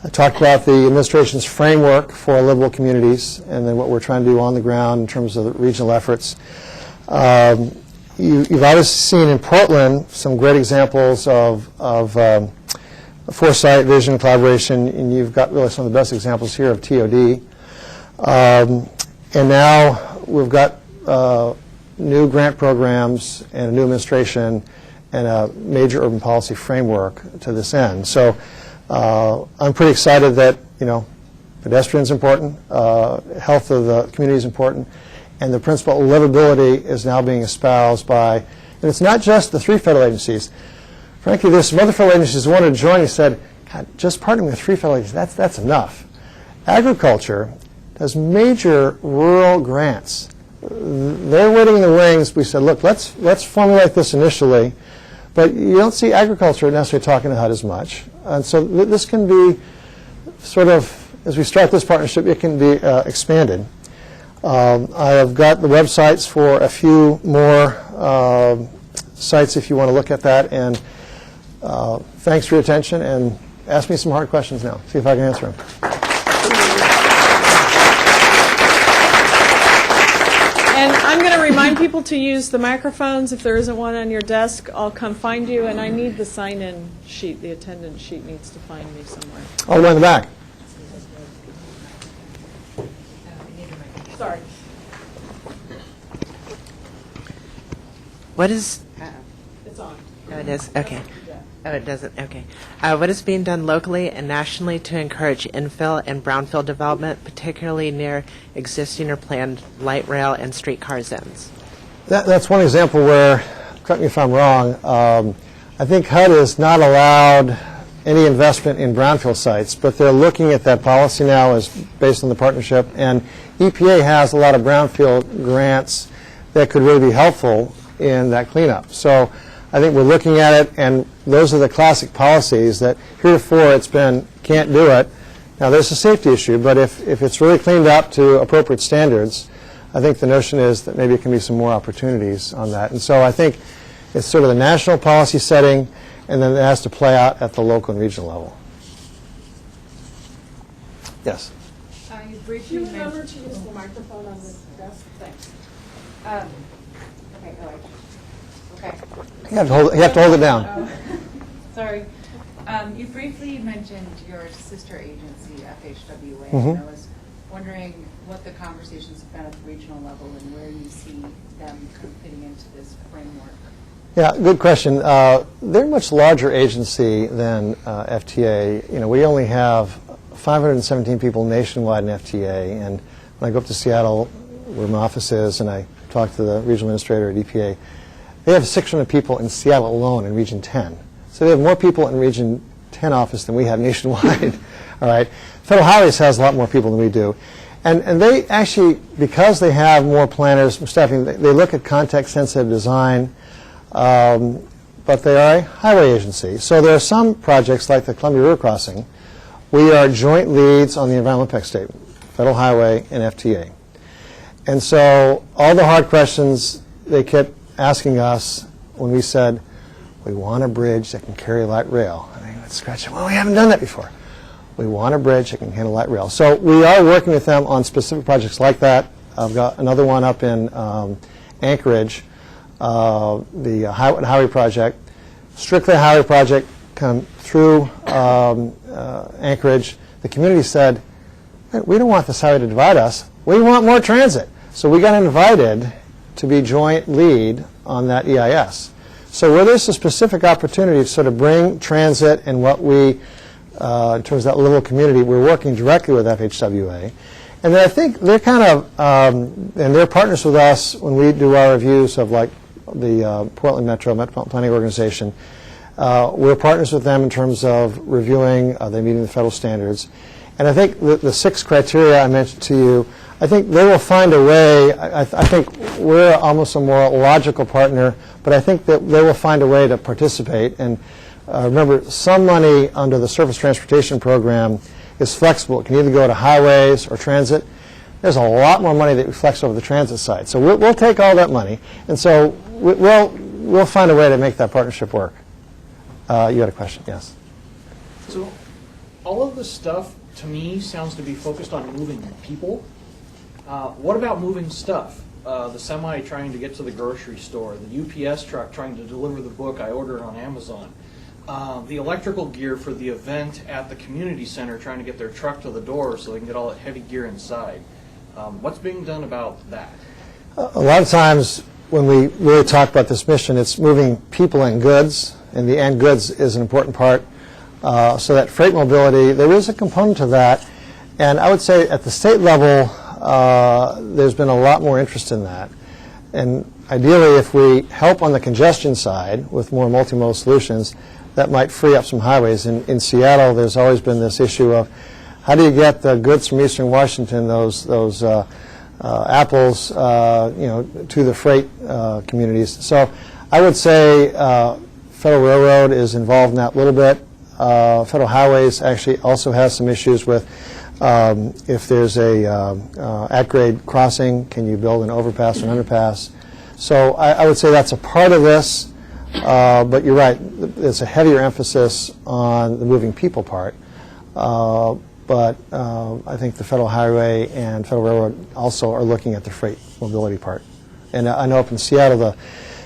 I talked about the administration's framework for livable communities and then what we're trying to do on the ground in terms of the regional efforts. You've obviously seen in Portland some great examples of foresight, vision, collaboration, and you've got really some of the best examples here of TOD. And now we've got new grant programs and a new administration and a major urban policy framework to this end. So I'm pretty excited that, pedestrians important, health of the community is important, and the principle of livability is now being espoused by, and it's not just the 3 federal agencies. Frankly, there's some other federal agencies who wanted to join and said, God, just partnering with 3 federal agencies, that's enough. Agriculture does major rural grants. They're waiting in the wings. We said, look, let's formulate this initially, but you don't see agriculture necessarily talking to HUD as much. And so this can be sort of, as we start this partnership, it can be expanded. I have got the websites for a few more sites if you want to look at that. And thanks for your attention, and ask me some hard questions now. See if I can answer them. And I'm going to remind people to use the microphones. If there isn't one on your desk, I'll come find you. And I need the sign-in sheet. The attendance sheet needs to find me somewhere. All the way in the back. Sorry. What is... It's on. Oh, it is? Okay. Oh, it doesn't? Okay. What is being done locally and nationally to encourage infill and brownfield development, particularly near existing or planned light rail and streetcar zones? That's one example where, correct me if I'm wrong, I think HUD has not allowed any investment in brownfield sites, but they're looking at that policy now as based on the partnership, and EPA has a lot of brownfield grants that could really be helpful in that cleanup. So I think we're looking at it, and those are the classic policies that heretofore it's been can't do it. Now there's a safety issue, but if it's really cleaned up to appropriate standards, I think the notion is that maybe it can be some more opportunities on that. And so I think it's sort of the national policy setting, and then it has to play out at the local and regional level. Yes? You Do briefly you remember mentioned... to use the microphone on the desk? Thanks. Okay, okay. You have to hold it down. Sorry. You briefly mentioned your sister agency, FHWA, Mhm. and I was wondering what the conversations have been at the regional level and where you see them kind of fitting into this framework. Yeah, good question. They're a much larger agency than FTA. We only have 517 people nationwide in FTA, and when I go up to Seattle, where my office is, and I talk to the regional administrator at EPA, they have 600 people in Seattle alone in Region 10. So they have more people in Region 10 office than we have nationwide. All right. Federal Highways has a lot more people than we do. And they actually, because they have more planners, staffing, they look at context-sensitive design, but they are a highway agency. So there are some projects like the Columbia River Crossing. We are joint leads on the environmental impact statement, Federal Highway and FTA. And so all the hard questions they kept asking us when we said, we want a bridge that can carry light rail. And they would scratch, well, we haven't done that before. We want a bridge that can handle light rail. So we are working with them on specific projects like that. I've got another one up in Anchorage, the highway project. Strictly a highway project, come through Anchorage. The community said, hey, we don't want this highway to divide us. We want more transit. So we got invited to be joint lead on that EIS. So where there's a specific opportunity to sort of bring transit and what we, in terms of that little community, we're working directly with FHWA. And then I think they're kind of, and they're partners with us when we do our reviews of like the Portland Metropolitan Planning Organization. We're partners with them in terms of reviewing, they meeting the federal standards. And I think the 6 criteria I mentioned to you, I think they will find a way. I think we're almost a more logical partner, but I think that they will find a way to participate. And remember, some money under the Surface Transportation Program is flexible. It can either go to highways or transit. There's a lot more money that reflects over the transit side. So we'll take all that money, and so we'll find a way to make that partnership work. You had a question, yes? So all of this stuff, to me, sounds to be focused on moving people. What about moving stuff? The semi trying to get to the grocery store, the UPS truck trying to deliver the book I ordered on Amazon, the electrical gear for the event at the community center trying to get their truck to the door so they can get all that heavy gear inside. What's being done about that? A lot of times when we really talk about this mission, it's moving people and goods, and the and goods is an important part. So that freight mobility, there is a component to that, and I would say at the state level, there's been a lot more interest in that. And ideally, if we help on the congestion side with more multimodal solutions, that might free up some highways. In Seattle, there's always been this issue of how do you get the goods from Eastern Washington, those apples, to the freight communities. So I would say Federal Railroad is involved in that a little bit. Federal Highways actually also has some issues with if there's a at-grade crossing, can you build an overpass or an underpass? So I would say that's a part of this, but you're right, it's a heavier emphasis on the moving people part. But I think the Federal Highway and Federal Railroad also are looking at the freight mobility part. And I know up in Seattle, the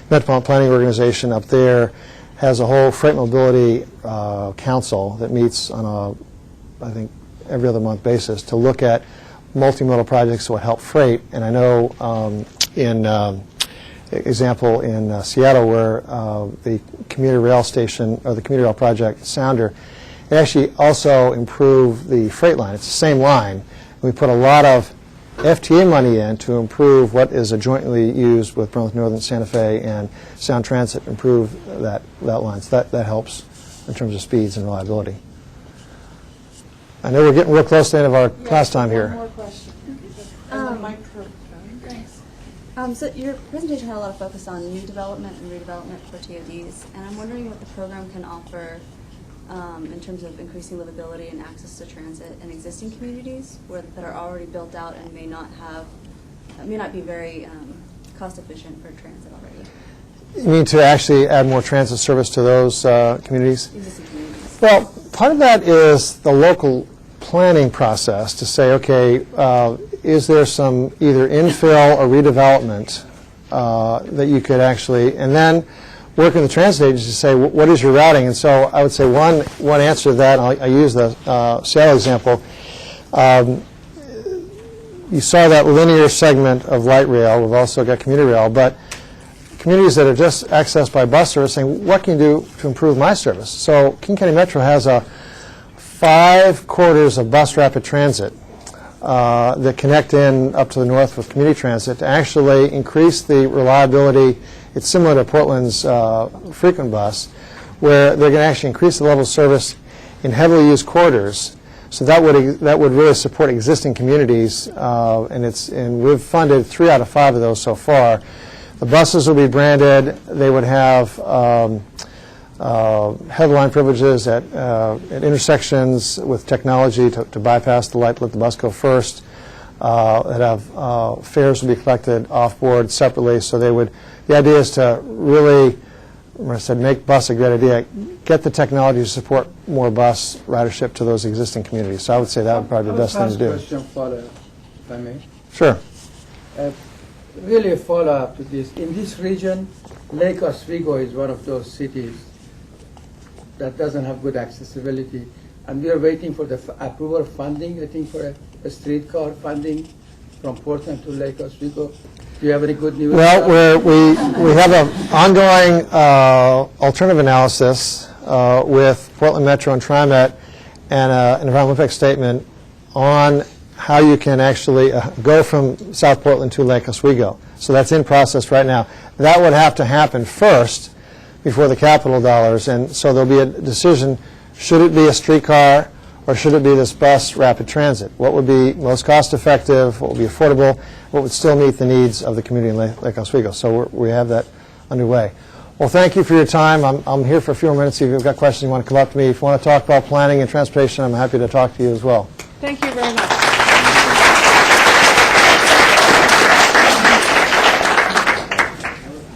Metropolitan Planning Organization up there has a whole freight mobility council that meets on I think, every other month basis to look at multimodal projects that will help freight. And I know example in Seattle where the commuter rail station, or the commuter rail project, Sounder, it actually also improved the freight line. It's the same line. We put a lot of FTA money in to improve what is a jointly used with Burlington Northern, Santa Fe, and Sound Transit, improve that line. So that helps in terms of speeds and reliability. I know we're getting real close to the end of our class time here. One more question. And the microphone. Thanks. So your presentation had a lot of focus on new development and redevelopment for TODs, and I'm wondering what the program can offer in terms of increasing livability and access to transit in existing communities that are already built out and may not be very cost efficient for transit already. You mean to actually add more transit service to those communities? Existing communities. Well, part of that is the local planning process to say, okay, is there some either infill or redevelopment that you could actually, and then work in the transit agency to say, what is your routing? And so I would say one answer to that, and I use the Seattle example, you saw that linear segment of light rail. We've also got commuter rail, but communities that are just accessed by bus are saying, what can you do to improve my service? So King County Metro has 5 corridors of bus rapid transit that connect in up to the north with community transit to actually increase the reliability. It's similar to Portland's frequent bus, where they're going to actually increase the level of service in heavily used corridors. So that would really support existing communities, and we've funded 3 out of 5 of those so far. The buses will be branded. They would have headline privileges at intersections with technology to bypass the light, let the bus go first. That have fares will be collected off board separately. So the idea is to really, when I said make bus a great idea, get the technology to support more bus ridership to those existing communities. So I would say that would probably be the best thing to do. Question follow-up, if I may. Sure. Really a follow-up to this. In this region, Lake Oswego is one of those cities that doesn't have good accessibility. And we are waiting for the approval of funding, I think, for a streetcar funding from Portland to Lake Oswego. Do you have any good news? Well, we have an ongoing alternative analysis with Portland Metro and TriMet and an environmental impact statement on how you can actually go from South Portland to Lake Oswego. So that's in process right now. that would have to happen first before the capital dollars. And so there'll be a decision, should it be a streetcar or should it be this bus rapid transit? What would be most cost effective, what would be affordable, what would still meet the needs of the community in Lake Oswego? So we have that underway. Well, thank you for your time. I'm here for a few more minutes. If you've got questions, you want to come up to me. If you want to talk about planning and transportation, I'm happy to talk to you as well. Thank you very much.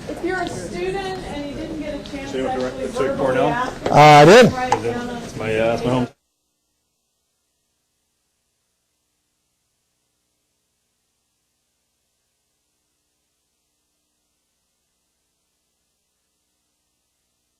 If you're a student and you didn't get a chance to actually verbally ask, I did. write it down on It's my home